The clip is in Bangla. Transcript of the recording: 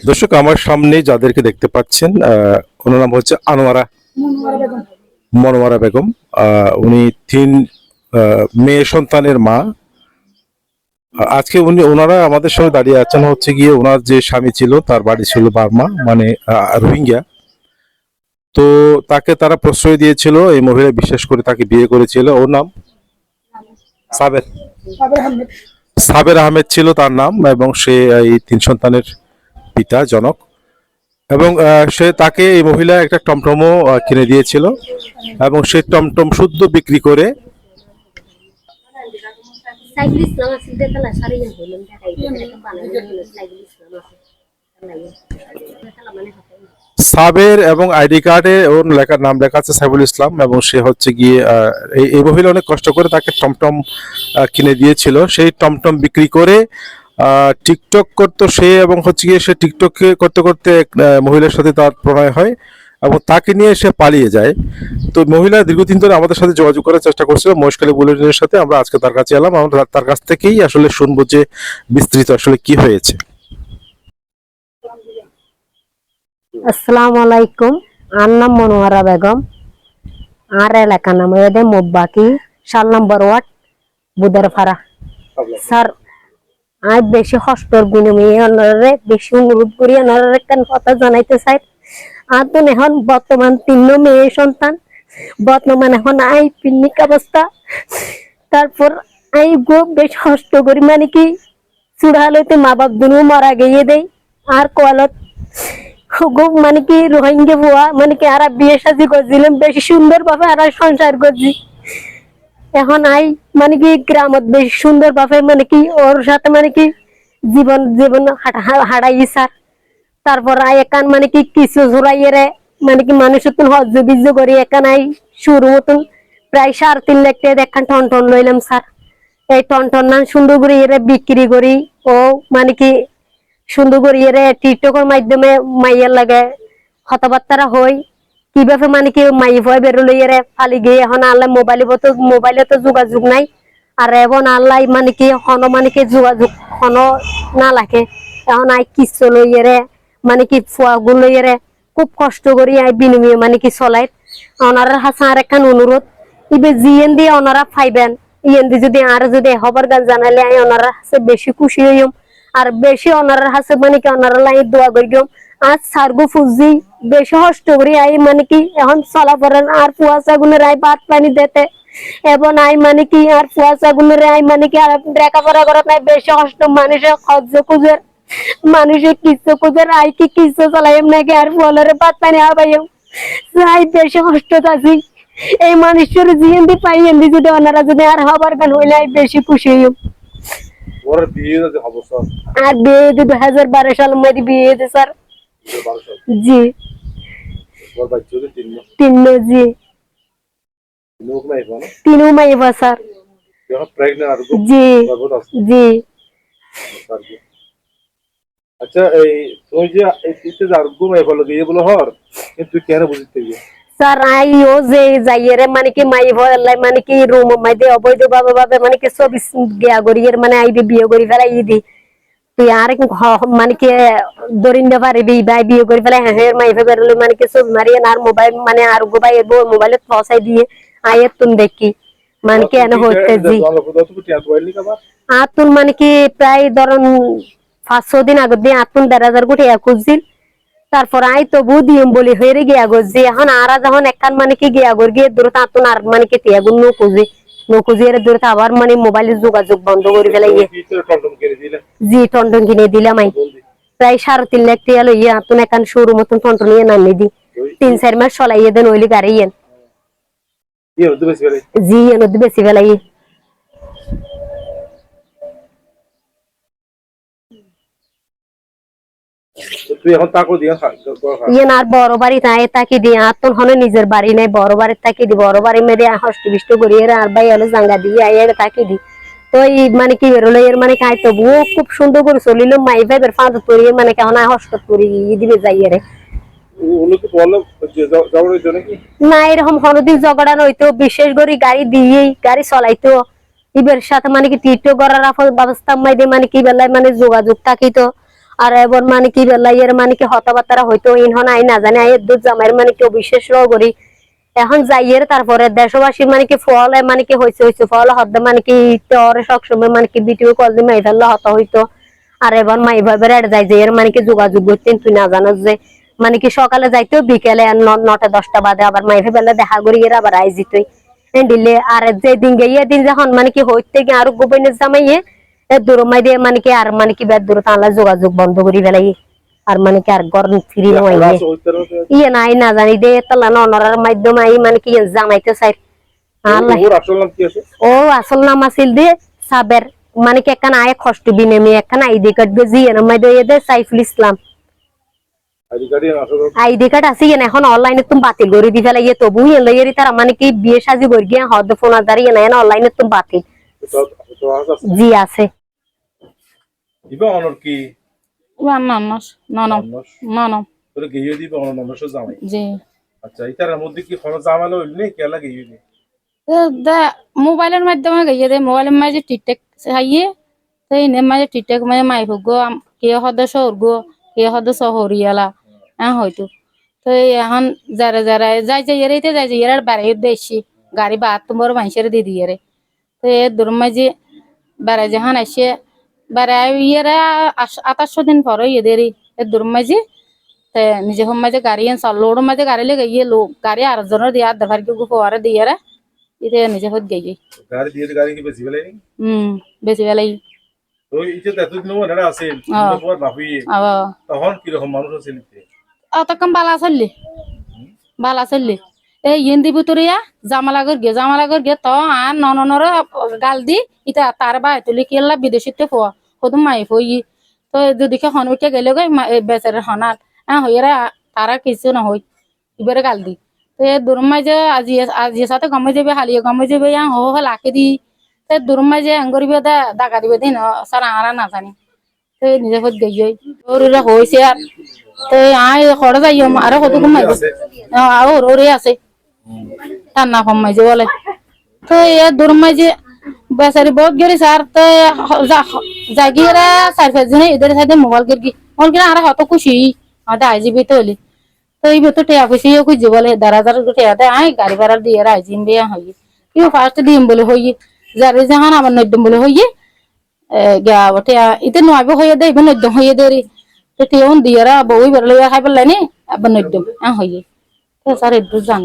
দর্শক, আমার সামনে যাদেরকে দেখতে পাচ্ছেন ওনার নাম হচ্ছে মনোয়ারা বেগম। উনি তিন মেয়ে সন্তানের মা। আজকে ওনারা আমাদের সঙ্গে দাঁড়িয়ে আছেন হচ্ছে গিয়ে ওনার যে স্বামী ছিল তার বাড়ি ছিল বার্মা, মানে রোহিঙ্গা। তো তাকে তারা প্রশ্রয় দিয়েছিল, এই মহিলা বিশেষ করে তাকে বিয়ে করেছিল। ওর নাম সাবের সাবের আহমেদ ছিল তার নাম, এবং সে এই তিন সন্তানের পিতা, জনক। এবং সে তাকে এই মহিলা একটা টমটমও কিনে দিয়েছিল, এবং সে টমটম শুদ্ধ বিক্রি করে সাবের এবং আইডি কার্ডে ওর নাম লেখা আছে সাইফুল ইসলাম, এবং সে হচ্ছে গিয়ে এই মহিলা অনেক কষ্ট করে তাকে টমটম কিনে দিয়েছিল। সেই টমটম বিক্রি করে টিকটক করতো সে, এবং হচ্ছে গিয়ে সে টিকটক করতে করতে এক মহিলার সাথে তার প্রণয় হয় এবং তাকে নিয়ে সে পালিয়ে যায়। তো মহিলা দীর্ঘদিন ধরে আমাদের সাথে যোগাযোগ করার চেষ্টা করছিল মহেশখালী বুলেটিনের সাথে। আমরা আজকে তার কাছে এলাম, আমরা তার কাছ থেকেই আসলে শুনবো যে বিস্তৃত আসলে কি হয়েছে। আসসালামু আলাইকুম। আর নাম মনোয়ারা বেগম, আর এলাকা নাম এদের মোব্বাকি, 7 নম্বর ওয়ার্ড, বুদারপাড়া। স্যার, আজ বেশি কষ্টর বিনিময়ে ওনারে বেশি অনুরোধ করি, ওনারা কেন কথা জানাইতে চাই। আর তো এখন বর্তমান 3 মেয়ে সন্তান, বর্তমান এখন আই পিনিক অবস্থা। তারপর আই গো বেশ কষ্ট করি, মানে কি চূড়ালতে মা বাপ দুনু মারা গিয়ে দেয়। আর কোয়ালত মানে কি রোহিঙ্গা বুয়া, মানে কি আর বিয়ে সাজি করছিলাম বেশি সুন্দর ভাবে আর সংসার করছি। এখন আই মানে কি গ্রামত বেশি সুন্দর ভাবে মানে কি ওর সাথে মানে কি জীবন জীবন হারাই স্যার। তারপর আই একান মানে কি কিছু জোড়াইয়ে মানে কি মানুষের তুন হজ্জ বিজ্জ করি একান আই শুরু মতন প্রায় 3.5 লাখ টাকা একান টন লইলাম স্যার। এই টন না সুন্দর করে এরা বিক্রি করি, ও মানে কি সুন্দর করে এরা টিকটকের মাধ্যমে মাইয়ার লাগে কথাবার্তা হই কিভাবে মানে কি মাই ভয় বেরোলো এরে ফালি গিয়ে। এখন আল্লাহ মোবাইলে তো যোগাযোগ নাই, আর এখন আল্লাহ মানে কি হন মানে কি যোগাযোগ হন না লাগে। এখন আই কিছু লইয়েরে মানে কি ফুয়াগুলো লইয়েরে খুব কষ্ট করি আই বিনিময়ে মানে কি চলাই। ওনারা হাসা আর একখান অনুরোধ, ইবে জিএন দিয়ে ওনারা পাইবেন, ইয়েন দিয়ে যদি আর যদি হবার গান জানালে আই ওনারা হাসে বেশি খুশি হইম। আর বেশি ওনারা হাসে মানে কি ওনারা লাই দোয়া করিম। আজ সারগু ফুজি বেশি কষ্ট করি আই মানে কি এখন চলা পড়েন। আর ফুয়াশা গুনের আই ভাত পানি দিতে এবং আই মানে কি আর ফুয়াশা গুনের আই মানে কি আর লেখাপড়া করা নাই বেশি কষ্ট। মানুষের খরচ খুঁজে, মানুষের কিছু খুঁজে আই কি কিছু চলাইম নাকি আর ফুয়ালের ভাত পানি আবাইম। আই বেশি কষ্ট আছি। এই মানুষের জিএন দি পাই এন্দি যদি ওনারা যদি আর হবার গান হইলে আই বেশি খুশি হইম। ওর বিয়ে হবে স্যার, আর বিয়ে 2012 সাল মধ্যে বিয়ে হয়েছে স্যার। জি তিন জি তিনও মাইবা স্যার। জি জি। আচ্ছা, এই তুমি যে ইতে জারগু মাই বলো গিয়ে বলো হর, কিন্তু কেন বুঝতে গিয়ে স্যার আই ও যে যাইরে মানে কি মাই ভয় আল্লাহ মানে কি রুম মাইদে অবৈধ ভাবে মানে কি সব গিয়া গরিয়ের মানে আইবি বিয়ে করি ফেলাই দি তুই আর মানে কি দরিন্দ পারিবি ভাই বিয়ে করে ফেলে হ্যাঁ মাই ফেবার মানে কি সব মারিয়ে আর মোবাইল মানে আর গো ভাই মোবাইলে ফসাই দিয়ে আয়ের তুন দেখি মানে কি এনে হইতে জি। আতুন মানে কি প্রায় ধরুন 500 দিন আগে দিয়ে আতুন 1,500 কোটি খুঁজছিল। তারপর আই তো বুদিম বলি হয়ে গিয়া গজি। এখন আর যখন একখান মানে কি গিয়া গর গিয়ে দূরত আতুন আর মানে কি তিয়াগুন নকুজি এর দূরত আবার মানে মোবাইলে যোগাযোগ বন্ধ করে ফেলাই। জি টন্টন কিনে দিলাম আই প্রায় 3.5 লাখ টাকা লইয়া আতুন এখান শুরু মতন টন্টন নিয়ে নামিয়ে দি 3-4 মাস চলাইয়ে দেন ওইলি গাড়ি এন জি এন বেশি ফেলাই। তুই এখন তাকো দিয়া ইয়ে আর বড় বাড়ি নাই তাকে দিয়ে আতন হনে নিজের বাড়ি নাই বড় বাড়ির তাকে দি বড় বাড়ি মেরে হস্ত বিষ্ট করিয়ে আর ভাই হলো জাঙ্গা দিয়ে আইয়ের তাকে দি। তো এই মানে কি বেরোলো এর মানে খাই তো বউ খুব সুন্দর করে চলিল মাই ভাইবের ফাঁদ তরিয়ে মানে কেমন হস্ত করি দিবে যাইয়ে রে না এরকম কোনদিন ঝগড়া নইতো। বিশেষ করে গাড়ি দিয়েই গাড়ি চলাইতো ইবের সাথে মানে কি টিটো করার ব্যবস্থা মাইদে মানে কি বেলায় মানে যোগাযোগ থাকিতো। আর এবার মানে কি বেলাইয়ের মানে কি হতাবার্তা হয়তো ইনহন আই না জানে আই দুধ জামাইয়ের মানে কি অবিশ্বাস করি এখন যাইয়ের তারপরে দেশবাসী মানে কি ফল মানে কি হয়েছে ফল হদ্দে মানে কি তোর সবসময় মানে কি ভিডিও কল দিয়ে মাই ফেললে হত হইতো আর এবার মাই ভাবে যাই যে এর মানে কি যোগাযোগ করতেন তুই না জানাস যে মানে কি সকালে যাইতো বিকেলে 9টা-10টা বাদে আবার মাই বেলা দেখা করি এর আবার আই জিতই দিলে আর যেদিন গিয়ে দিন যখন মানে কি হইতে গিয়ে আরো গোপনের জামাইয়ে দূর মাই দিয়ে মানে কি আর মানে কি বেদ দূর তাহলে যোগাযোগ বন্ধ করি ফেলাই আর মানে কি আর গরম ফ্রি নয় ইয়ে নাই না জানি দে তালা ননরার মাধ্যমে আই মানে কি জামাইতে চাই আল্লাহ ও আসল নাম আছিল দে সাবের মানে কি একখান আয় কষ্ট বিনেমি একখান আইডি কার্ড বেজি এর মধ্যে দে সাইফুল ইসলাম আইডি কার্ড আছে না এখন অনলাইনে তুমি বাতিল করে দি ফেলাই তবু এলাইয়ের তারা মানে কি বিয়ে সাজি করে গিয়ে হদ ফোন আদারি না অনলাইনে তুমি বাতিল জি আছে দিবা অনর কি নানস ননম ননম তোরে গিয়ে দিবা অনর ননস জামাই জি আচ্ছা ইতার মধ্যে কি খরচ জামালো হইল কেলা গিয়ে নি মোবাইলের মাধ্যমে গিয়ে দে মোবাইলের মাঝে টিকটক চাইয়ে তো এই মাঝে টিকটক মাঝে মাই ভোগ কে সদস্য উর্গো কে সদস্য হরিয়ালা হয়তো তো এখন যারা যারা যাই যাই এরাইতে যাই যাই এর বাড়ি দেশি গাড়ি বা তোমার মানুষের দিয়ে দিয়ে রে তো এ দূর মাঝে বেড়াই যখন আসে বেড়াই ইয়েরা 2800 দিন পরে এদেরই এ দূর মাঝে নিজে হোম মাঝে গাড়ি এন লোড মাঝে গাড়ি লেগে ইয়ে লোক গাড়ি আর জনের দিয়ে আর দেখার কেউ ফোয়ারে দিয়ে রে ইতে নিজে হত গিয়ে গাড়ি দিয়ে গাড়ি কি বেশি বেলাই বেশি বেলাই তো ইতে এতদিন ওনারা আছে পর না হইয়ে তখন কি রকম মানুষ আছে নিতে অতকম বালা চললি এই ইন্দি ভিতরিয়া জামালাগর গে তো আর ননর গাল দি ইতা তার বাই তুলি কেলা বিদেশিতে ফোয়া কদম মাই ফই তো যদি হনুকে গেলে গই বেচারে হনার হইরা তারা কিছু না হই এবারে গাল দি তো দূর মাঝে আজি সাথে গমে যাবে হালিয়ে গমে যাবে হো লাখে দি তো দূর মাঝে আঙ্গরিবে দাগা দিবে দিন সারা আরা না জানি তো নিজে হত গই ওর হইছে আর তো আই খড় যাই আরো কত কমাই আর ওরে আছে ঠান্ডা কমাইছে বলে তো এ দূর মাঝে বেচারি বহুত গেলি স্যার তো জাগিয়ে 4-5 দিনে এদের সাথে মোবাইল কিনে আর হত খুশি আমাদের আইজিবি তো হলি তো এই ভেতর টেয়া খুশি খুঁজে বলে 10,000 টেয়া দেয় আই গাড়ি ভাড়া দিয়ে আইজিম বিয়া হই কেউ ফার্স্ট দিম বলে হই যারে যখন আবার নদ্যম বলে হই গা টেয়া ইতে নয় হইয়া দেয় নদ্যম হইয়া দেরি তো টেউন দিয়ে বই বেরলে খাই পেলাই নি আবার নদ্যম হই তো স্যার একটু জান